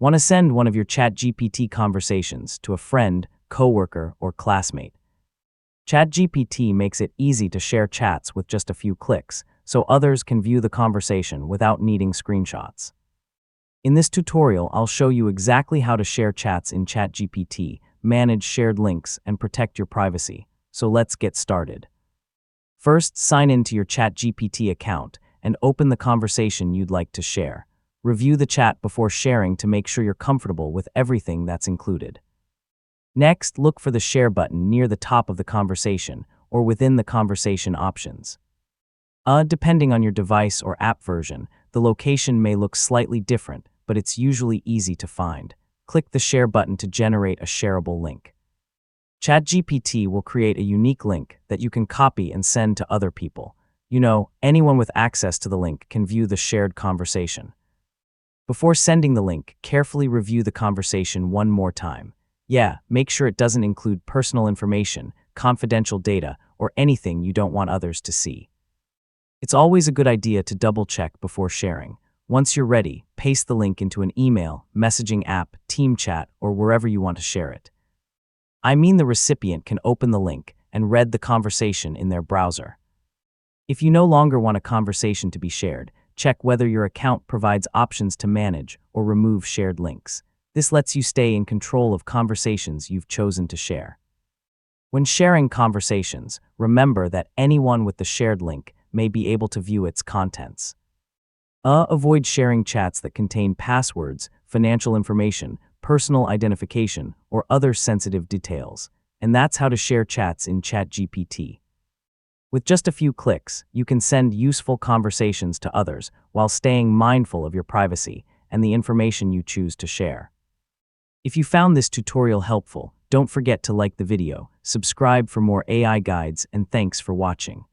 Want to send one of your ChatGPT conversations to a friend, coworker, or classmate? ChatGPT makes it easy to share chats with just a few clicks, so others can view the conversation without needing screenshots. In this tutorial, I'll show you exactly how to share chats in ChatGPT, manage shared links, and protect your privacy. So let's get started. First, sign in to your ChatGPT account and open the conversation you'd like to share. Review the chat before sharing to make sure you're comfortable with everything that's included. Next, look for the share button near the top of the conversation or within the conversation options. Depending on your device or app version, the location may look slightly different, but it's usually easy to find. Click the share button to generate a shareable link. ChatGPT will create a unique link that you can copy and send to other people. Anyone with access to the link can view the shared conversation. Before sending the link, carefully review the conversation one more time. Make sure it doesn't include personal information, confidential data, or anything you don't want others to see. It's always a good idea to double-check before sharing. Once you're ready, paste the link into an email, messaging app, team chat, or wherever you want to share it. The recipient can open the link and read the conversation in their browser. If you no longer want a conversation to be shared, check whether your account provides options to manage or remove shared links. This lets you stay in control of conversations you've chosen to share. When sharing conversations, remember that anyone with the shared link may be able to view its contents. Avoid sharing chats that contain passwords, financial information, personal identification, or other sensitive details. And that's how to share chats in ChatGPT. With just a few clicks, you can send useful conversations to others while staying mindful of your privacy and the information you choose to share. If you found this tutorial helpful, don't forget to like the video, subscribe for more AI guides, and thanks for watching.